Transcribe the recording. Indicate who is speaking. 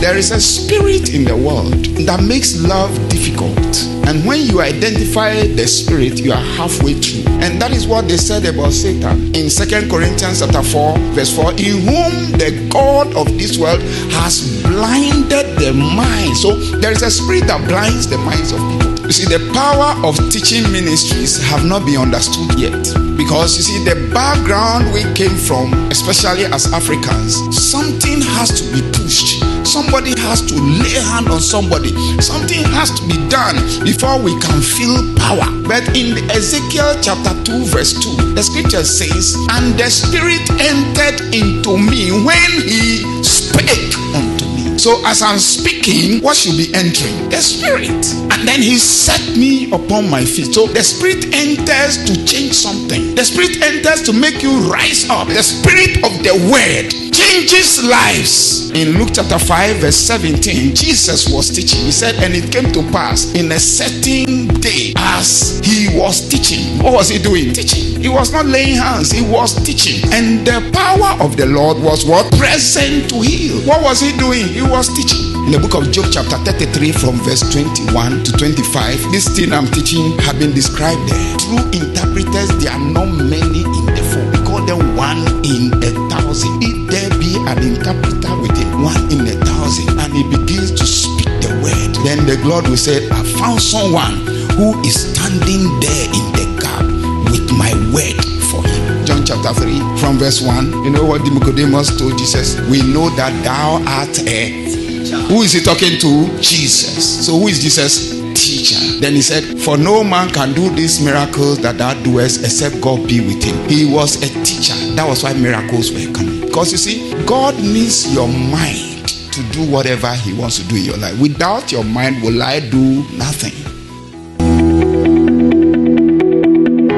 Speaker 1: There is a spirit in the world that makes love difficult. And when you identify the spirit, you are halfway through. And that is what they said about Satan in 2 Corinthians chapter 4, verse 4, in whom the God of this world has blinded the mind. So there is a spirit that blinds the minds of people. You see, the power of teaching ministries have not been understood yet. Because you see, the background we came from, especially as Africans, something has to be pushed. Somebody has to lay hand on somebody. Something has to be done before we can feel power. But in Ezekiel chapter 2 verse 2, the scripture says, and the spirit entered into me when he spake unto me. So as I'm speaking, what should be entering? The spirit. And then he set me upon my feet. So the spirit enters to change something. The spirit enters to make you rise up. The spirit of the word changes lives. In Luke chapter 5 verse 17, Jesus was teaching. He said, and it came to pass in a certain day as he was teaching. What was he doing? Teaching. He was not laying hands. He was teaching. And the power of the Lord was what? Present to heal. What was he doing? He was teaching. In the book of Job chapter 33 from verse 21 to 25, this thing I'm teaching have been described there. True interpreters, there are not many in the fold. We call them 1 in 1,000. If there be an interpreter within 1 in 1,000 and he begins to speak the word, then the Lord will say, I found someone who is standing there in the gap with my word for him. John chapter 3 from verse 1, you know what Nicodemus told Jesus? We know that thou art a... Who is he talking to? Jesus. So who is Jesus? Teacher. Then he said, for no man can do these miracles that thou doest except God be with him. He was a teacher. That was why miracles were coming. Because you see, God needs your mind to do whatever he wants to do in your life. Without your mind, will I do nothing?